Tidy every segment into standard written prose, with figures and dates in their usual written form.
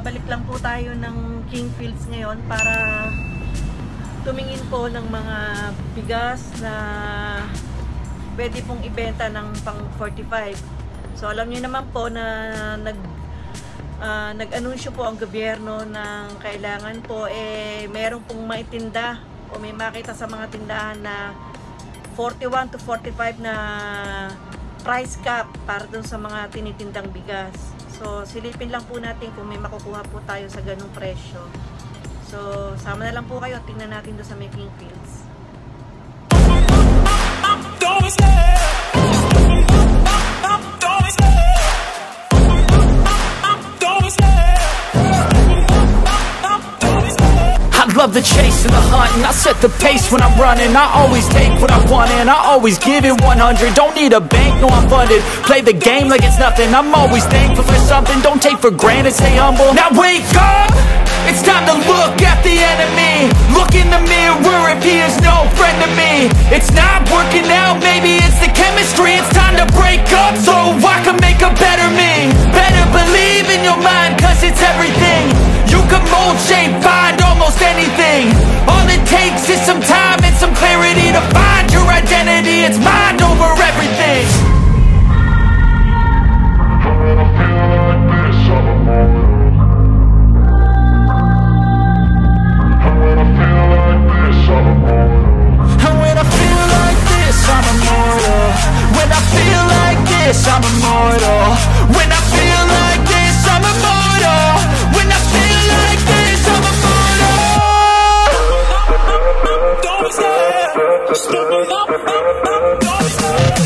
nagbabalik lang po tayo ng King Fields ngayon para tumingin po ng mga bigas na pwede pong ibenta ng pang 45. So alam niyo naman po na nag-anunsyo po ang gobyerno ng kailangan po meron pong maitinda o may makita sa mga tindahan na 41 to 45 na price cap para dun sa mga tinitindang bigas. So silipin lang po natin kung may makukuha po tayo sa ganung presyo. So sama na lang po kayo, tingnan natin doon sa King Fields. Love the chase and the hunt, and I set the pace when I'm running. I always take what I want and I always give it 100. Don't need a bank, no I'm funded. Play the game like it's nothing. I'm always thankful for something. Don't take for granted, stay humble. Now wake up, it's time to look at the enemy. Look in the mirror if he is no friend to me. It's not working out, maybe it's the chemistry. It's time to break up so I can make a better me. Better believe in your mind, cause it's everything. You can mold, shape, find almost anything. All it takes is some time and some clarity to find your identity. It's mind over everything. And when I feel like this, I'm immortal. When I feel like this, I'm immortal. When I feel like this, I'm immortal. When I feel like this, I'm immortal. Don't stop, stupid up, don't stop.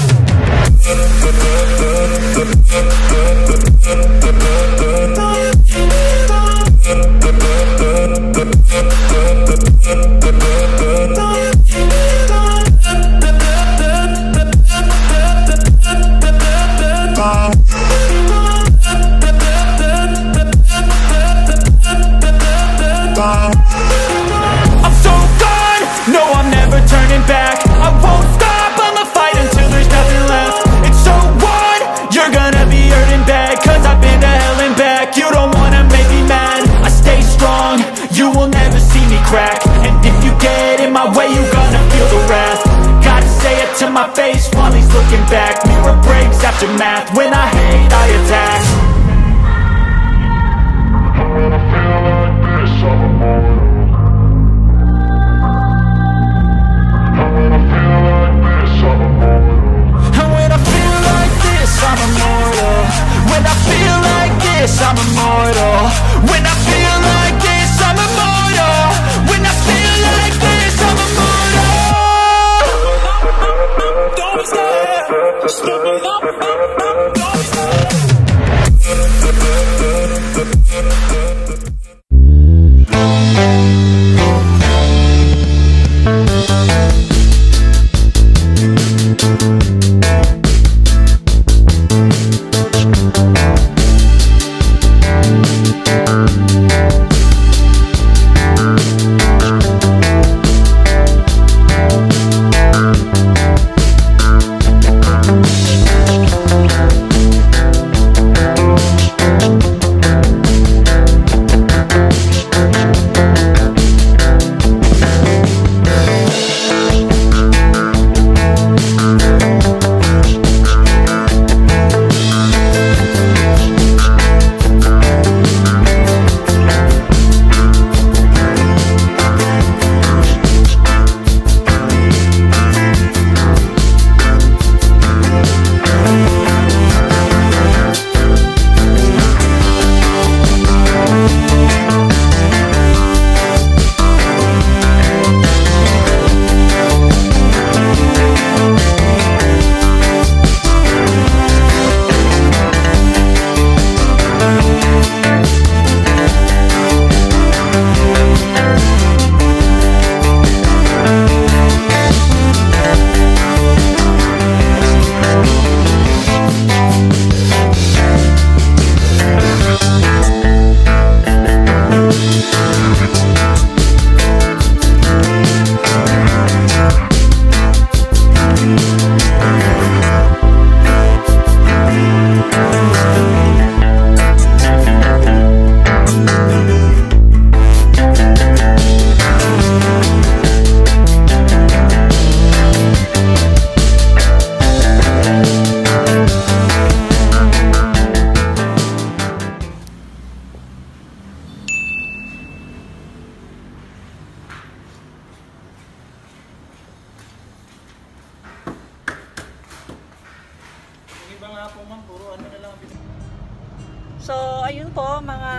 So ayun po mga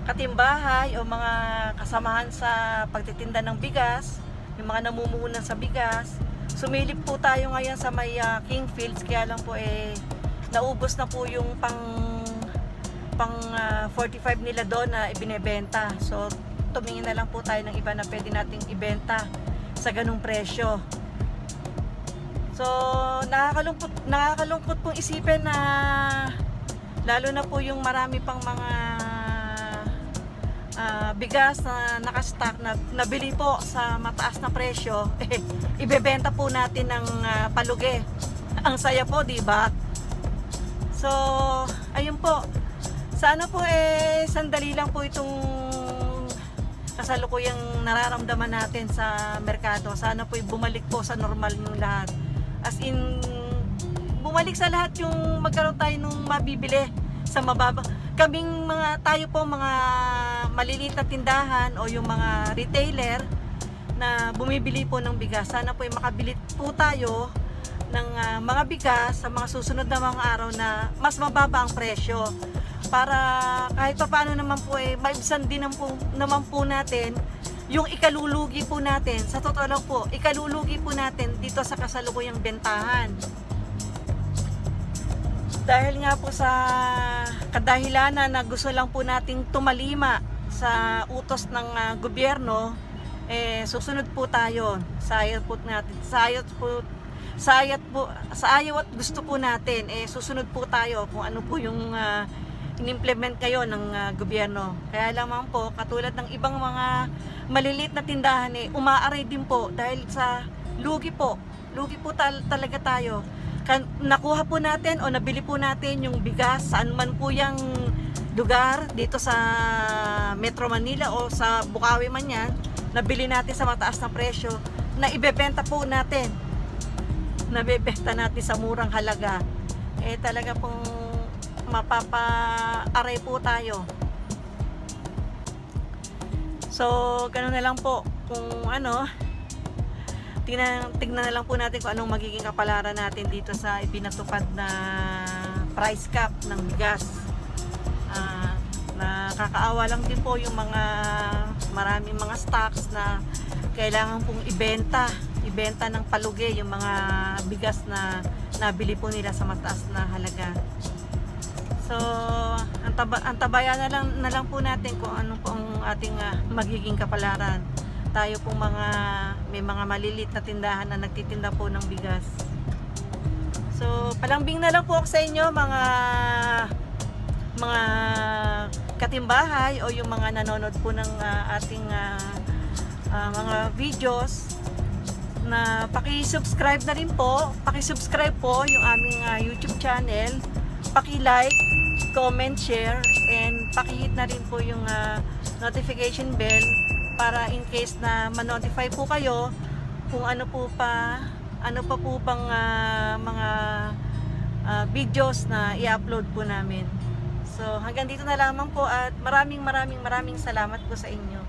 katimbahay o mga kasamahan sa pagtitinda ng bigas, yung mga namumuhunan sa bigas, sumilip po tayo ngayon sa may Kingfields, kaya lang po naubos na po yung pang 45 nila doon na ibinebenta. So tumingin na lang po tayo ng iba na pwede nating ibenta sa ganung presyo. So nakakalungkot pong isipin na lalo na po yung marami pang mga bigas na nakastock na nabili po sa mataas na presyo, ibebenta po natin ng palugi. Ang saya po, di ba? So ayun po, sana po sandali lang po itong kasalukuyang nararamdaman natin sa merkado. Sana po bumalik po sa normal yung lahat, as in bumalik sa lahat yung magkaroon tayo nung mabibili sa mababa. Kaming tayo po mga maliliit na tindahan o yung mga retailer na bumibili po ng bigas, sana po makabili po tayo ng mga bigas sa mga susunod na mga araw na mas mababa ang presyo, para kahit pa paano naman po maibsan din naman po natin yung ikalulugi po natin. Sa totoo lang po, ikalulugi po natin dito sa kasalukuyang bentahan. Dahil nga po sa kadahilanan na gusto lang po nating tumalima sa utos ng gobyerno, susunod po tayo sa ayaw po natin, sa ayaw at gusto po natin, susunod po tayo kung ano po yung in-implement kayo ng gobyerno. Kaya lamang po, katulad ng ibang mga maliliit na tindahan, umaaray din po dahil sa lugi po talaga tayo. Nakuha po natin o nabili po natin yung bigas saan man po yung lugar dito sa Metro Manila o sa Bukawi man yan, nabili natin sa mataas na presyo, na ibebenta po natin, nabebenta natin sa murang halaga, talaga pong mapapa-aray po tayo. So ganoon na lang po, kung ano, tignan na lang po natin kung anong magiging kapalaran natin dito sa ipinatupad na price cap ng bigas. Nakakaawa lang din po yung maraming mga stocks na kailangan pong ibenta ng palugi yung mga bigas na nabili po nila sa mataas na halaga. So antabayan na lang po natin kung ano po ang ating magiging kapalaran. Tayo pong may mga malilit na tindahan na nagtitinda po ng bigas. So palambing na lang po ako sa inyo mga katimbahay o yung mga nanonood po ng ating mga videos, na paki-subscribe na rin po. Paki-subscribe po yung aming YouTube channel. Paki-like, comment, share, and paki-hit na rin po yung notification bell para in case na ma-notify po kayo kung ano pa po bang mga videos na i-upload po namin. So hanggang dito na lamang po at maraming salamat po sa inyo.